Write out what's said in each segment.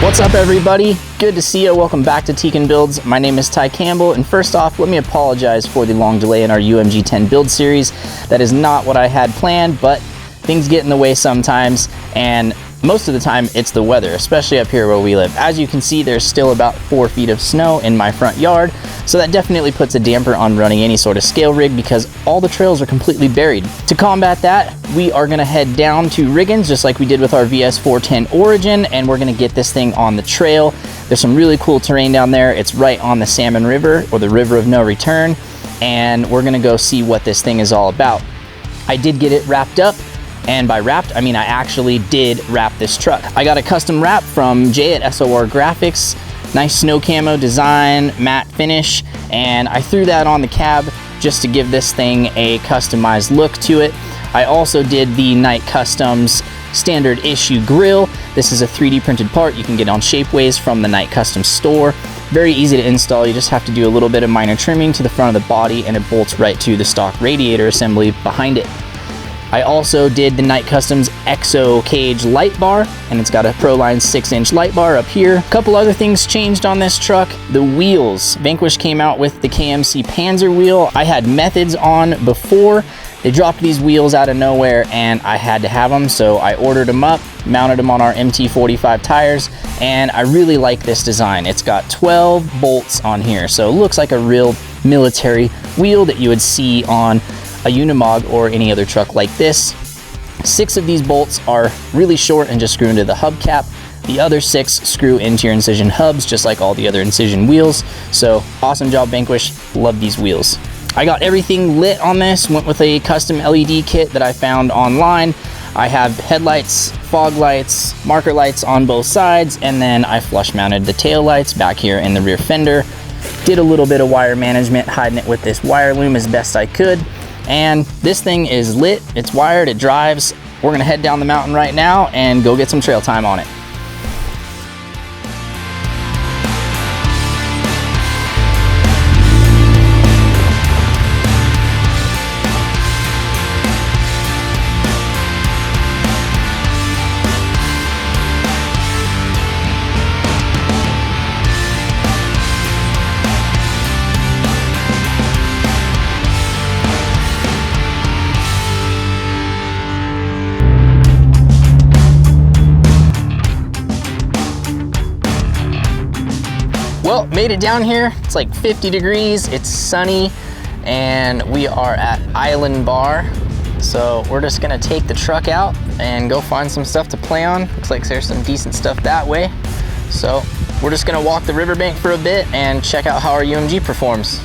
What's up, everybody? Good to see you. Welcome back to Tekin Builds. My name is Ty Campbell, and first off, let me apologize for the long delay in our UMG10 build series. That is not what I had planned, but things get in the way sometimes, and most of the time it's the weather, especially up here where we live. As you can see, there's still about 4 feet of snow in my front yard, so that definitely puts a damper on running any sort of scale rig because all the trails are completely buried. To combat that, we are gonna head down to Riggins, just like we did with our VS410 Origin, and we're gonna get this thing on the trail. There's some really cool terrain down there. It's right on the Salmon River, or the River of No Return, and we're gonna go see what this thing is all about. I did get it wrapped up, and by wrapped, I mean I actually did wrap this truck. I got a custom wrap from Jay at SOR Graphics. Nice snow camo design, matte finish, and I threw that on the cab just to give this thing a customized look to it. I also did the Night Customs standard issue grill. This is a 3D printed part you can get on Shapeways from the Night Customs store. Very easy to install. You just have to do a little bit of minor trimming to the front of the body and it bolts right to the stock radiator assembly behind it. I also did the Night Customs EXO cage light bar, and it's got a Proline 6-inch light bar up here. A couple other things changed on this truck. The wheels. Vanquish came out with the KMC Panzer wheel. I had Methods on before. They dropped these wheels out of nowhere and I had to have them, so I ordered them up, mounted them on our MT45 tires, and I really like this design. It's got 12 bolts on here, so it looks like a real military wheel that you would see on a Unimog or any other truck like this. 6 of these bolts are really short and just screw into the hubcap. The other 6 screw into your Incision hubs, just like all the other Incision wheels. So awesome job, Vanquish. Love these wheels. I got everything lit on this, went with a custom LED kit that I found online. I have headlights, fog lights, marker lights on both sides, and then I flush mounted the tail lights back here in the rear fender. Did a little bit of wire management, hiding it with this wire loom as best I could. And this thing is lit, it's wired, it drives. We're gonna head down the mountain right now and go get some trail time on it. Well, made it down here. It's like 50 degrees, it's sunny, and we are at Island Bar. So we're just gonna take the truck out and go find some stuff to play on. Looks like there's some decent stuff that way. So we're just gonna walk the riverbank for a bit and check out how our UMG performs.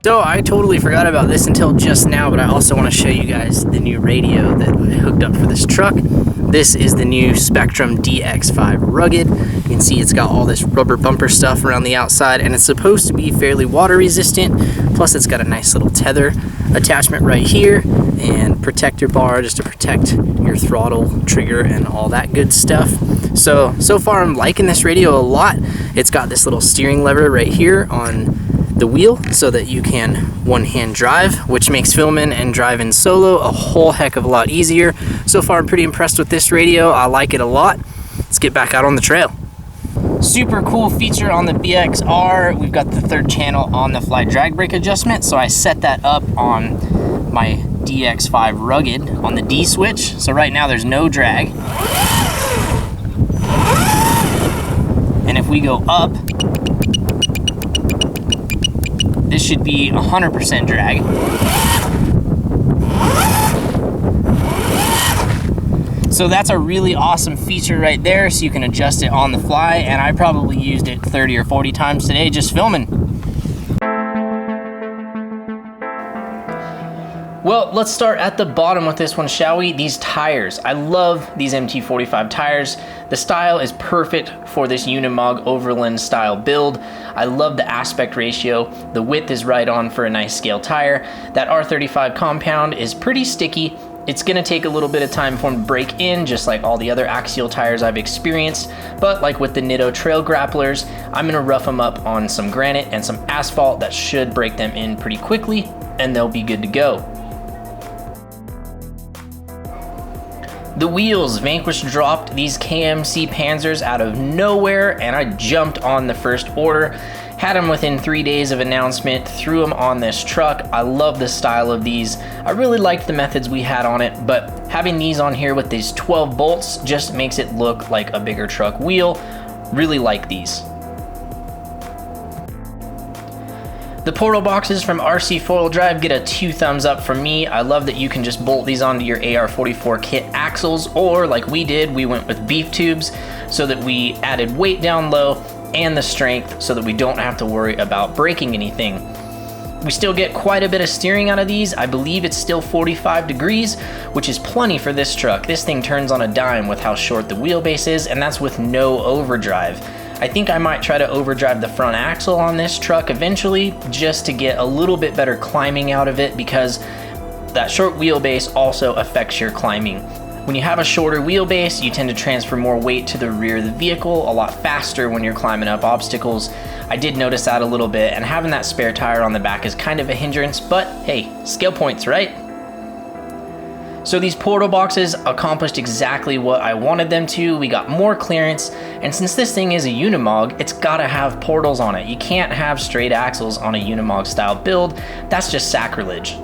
So I totally forgot about this until just now, but I also want to show you guys the new radio that I hooked up for this truck. This is the new Spectrum DX5 Rugged. You can see it's got all this rubber bumper stuff around the outside, and it's supposed to be fairly water resistant. Plus it's got a nice little tether attachment right here and protector bar just to protect your throttle, trigger, and all that good stuff. So far I'm liking this radio a lot. It's got this little steering lever right here on the wheel so that you can one-hand drive, which makes filming and driving solo a whole heck of a lot easier. So far I'm pretty impressed with this radio. I like it a lot. Let's get back out on the trail. Super cool feature on the BXR, we've got the third channel on the fly drag brake adjustment, so I set that up on my DX5 Rugged on the D switch. So right now there's no drag. And if we go up, this should be 100% drag. So that's a really awesome feature right there, so you can adjust it on the fly, and I probably used it 30 or 40 times today just filming. Well, let's start at the bottom with this one, shall we? These tires. I love these MT45 tires. The style is perfect for this Unimog Overland style build. I love the aspect ratio. The width is right on for a nice scale tire. That R35 compound is pretty sticky. It's gonna take a little bit of time for them to break in, just like all the other Axial tires I've experienced. But like with the Nitto Trail Grapplers, I'm gonna rough them up on some granite and some asphalt that should break them in pretty quickly, and they'll be good to go. The wheels, Vanquish dropped these KMC Panzers out of nowhere, and I jumped on the first order. Had them within 3 days of announcement, threw them on this truck. I love the style of these. I really liked the methods we had on it, but having these on here with these 12 bolts just makes it look like a bigger truck wheel. Really like these. The portal boxes from RC Foil Drive get a 2 thumbs up from me. I love that you can just bolt these onto your AR44 kit axles, or like we did, we went with beef tubes so that we added weight down low and the strength so that we don't have to worry about breaking anything. We still get quite a bit of steering out of these. I believe it's still 45 degrees, which is plenty for this truck. This thing turns on a dime with how short the wheelbase is, and that's with no overdrive. I think I might try to overdrive the front axle on this truck eventually, just to get a little bit better climbing out of it, because that short wheelbase also affects your climbing. When you have a shorter wheelbase, you tend to transfer more weight to the rear of the vehicle a lot faster when you're climbing up obstacles. I did notice that a little bit, and having that spare tire on the back is kind of a hindrance, but hey, scale points, right? So these portal boxes accomplished exactly what I wanted them to. We got more clearance, and since this thing is a Unimog, it's gotta have portals on it. You can't have straight axles on a Unimog style build. That's just sacrilege.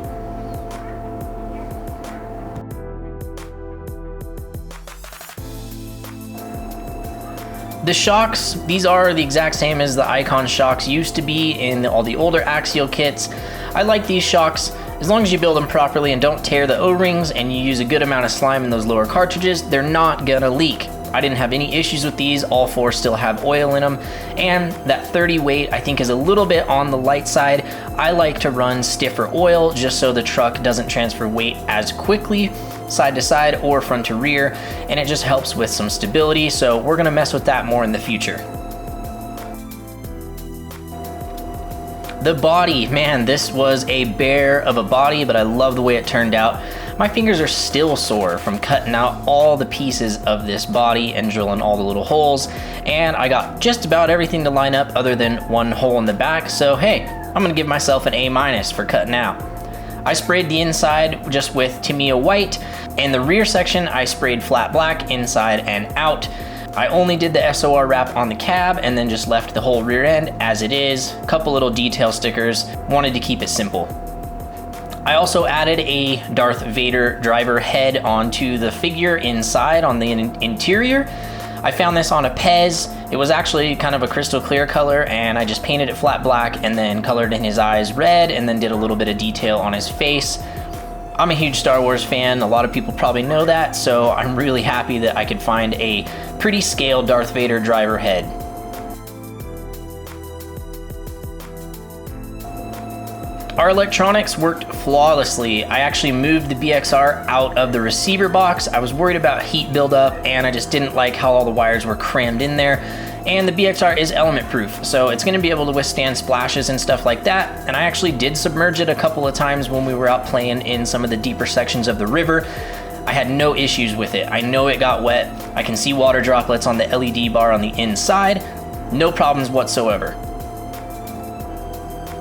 The shocks, these are the exact same as the Icon shocks used to be in all the older Axial kits. I like these shocks. As long as you build them properly and don't tear the O-rings and you use a good amount of slime in those lower cartridges, they're not gonna leak. I didn't have any issues with these. All 4 still have oil in them, and that 30 weight I think is a little bit on the light side. I like to run stiffer oil just so the truck doesn't transfer weight as quickly side to side or front to rear, and it just helps with some stability, so we're gonna mess with that more in the future. The body, man, this was a bear of a body, but I love the way it turned out. My fingers are still sore from cutting out all the pieces of this body and drilling all the little holes, and I got just about everything to line up other than one hole in the back, so hey, I'm gonna give myself an A- for cutting out. I sprayed the inside just with Tamiya white, and the rear section I sprayed flat black inside and out. I only did the SOR wrap on the cab and then just left the whole rear end as it is. A couple little detail stickers, wanted to keep it simple. I also added a Darth Vader driver head onto the figure inside on the interior. I found this on a Pez. It was actually kind of a crystal clear color, and I just painted it flat black and then colored in his eyes red and then did a little bit of detail on his face. I'm a huge Star Wars fan, a lot of people probably know that, so I'm really happy that I could find a pretty scale Darth Vader driver head. Our electronics worked flawlessly. I actually moved the BXR out of the receiver box. I was worried about heat buildup, and I just didn't like how all the wires were crammed in there. And the BXR is element proof, so it's gonna be able to withstand splashes and stuff like that. And I actually did submerge it a couple of times when we were out playing in some of the deeper sections of the river. I had no issues with it. I know it got wet. I can see water droplets on the LED bar on the inside. No problems whatsoever.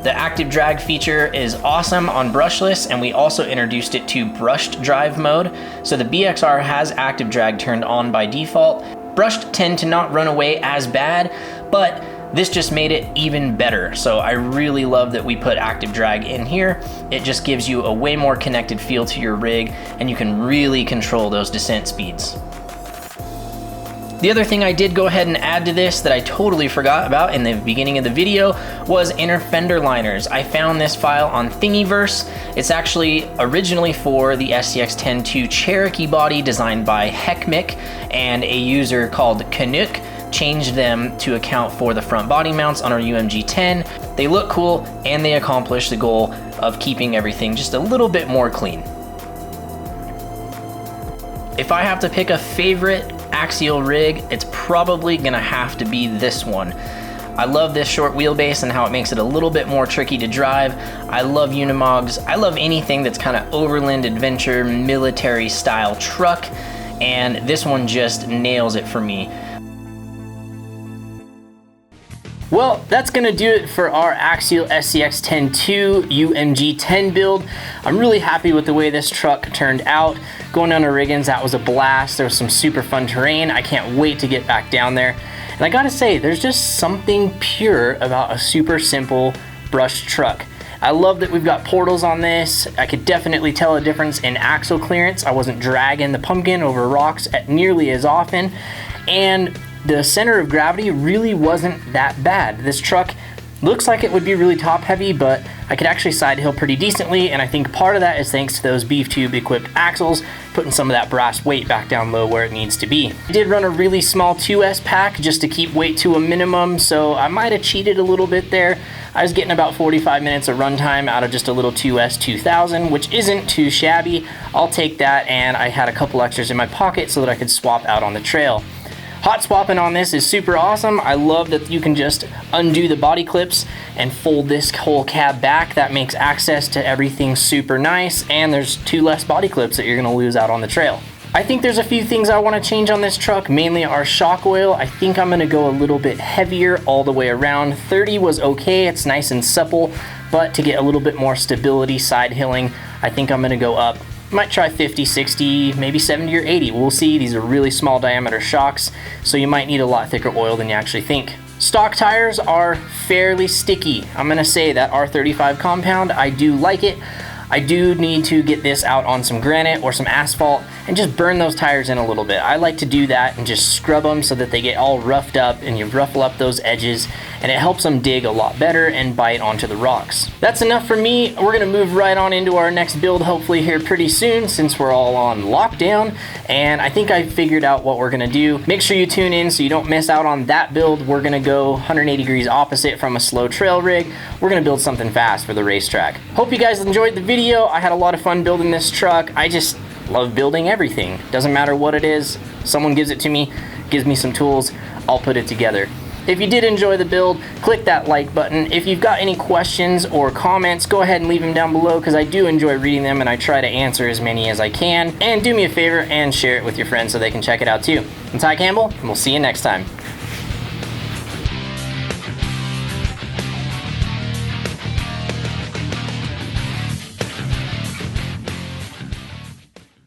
The active drag feature is awesome on brushless, and we also introduced it to brushed drive mode. So the BXR has active drag turned on by default. Brushed tend to not run away as bad, but this just made it even better. So I really love that we put active drag in here. It just gives you a way more connected feel to your rig, and you can really control those descent speeds. The other thing I did go ahead and add to this that I totally forgot about in the beginning of the video was inner fender liners. I found this file on Thingiverse. It's actually originally for the SCX-10-2 Cherokee body designed by Heckmick, and a user called Canuck changed them to account for the front body mounts on our UMG10. They look cool, and they accomplish the goal of keeping everything just a little bit more clean. If I have to pick a favorite Axial rig, it's probably gonna have to be this one. I love this short wheelbase and how it makes it a little bit more tricky to drive. I love Unimogs. I love anything that's kind of overland adventure, military style truck, and this one just nails it for me. Well, that's gonna do it for our Axial SCX-10-2 UMG10 build. I'm really happy with the way this truck turned out. Going down to Riggins, that was a blast. There was some super fun terrain. I can't wait to get back down there. And I gotta say, there's just something pure about a super simple brushed truck. I love that we've got portals on this. I could definitely tell a difference in axle clearance. I wasn't dragging the pumpkin over rocks nearly as often. And the center of gravity really wasn't that bad. This truck looks like it would be really top heavy, but I could actually side hill pretty decently, and I think part of that is thanks to those beef tube equipped axles, putting some of that brass weight back down low where it needs to be. I did run a really small 2S pack just to keep weight to a minimum, so I might have cheated a little bit there. I was getting about 45 minutes of runtime out of just a little 2S 2000, which isn't too shabby. I'll take that, and I had a couple extras in my pocket so that I could swap out on the trail. Hot swapping on this is super awesome. I love that you can just undo the body clips and fold this whole cab back. That makes access to everything super nice, and there's 2 less body clips that you're gonna lose out on the trail. I think there's a few things I wanna change on this truck, mainly our shock oil. I think I'm gonna go a little bit heavier all the way around. 30 was okay, it's nice and supple, but to get a little bit more stability side hilling, I think I'm gonna go up. Might try 50, 60, maybe 70 or 80. We'll see. These are really small diameter shocks, so you might need a lot thicker oil than you actually think. Stock tires are fairly sticky. I'm gonna say that R35 compound, I do like it. I do need to get this out on some granite or some asphalt and just burn those tires in a little bit. I like to do that and just scrub them so that they get all roughed up, and you ruffle up those edges, and it helps them dig a lot better and bite onto the rocks. That's enough for me. We're gonna move right on into our next build hopefully here pretty soon, since we're all on lockdown, and I think I figured out what we're gonna do. Make sure you tune in so you don't miss out on that build. We're gonna go 180 degrees opposite from a slow trail rig. We're gonna build something fast for the racetrack. Hope you guys enjoyed the video. I had a lot of fun building this truck. I just love building everything. Doesn't matter what it is. Someone gives it to me, gives me some tools, I'll put it together. If you did enjoy the build, click that like button. If you've got any questions or comments, go ahead and leave them down below, because I do enjoy reading them and I try to answer as many as I can. And do me a favor and share it with your friends so they can check it out too. I'm Ty Campbell, and we'll see you next time.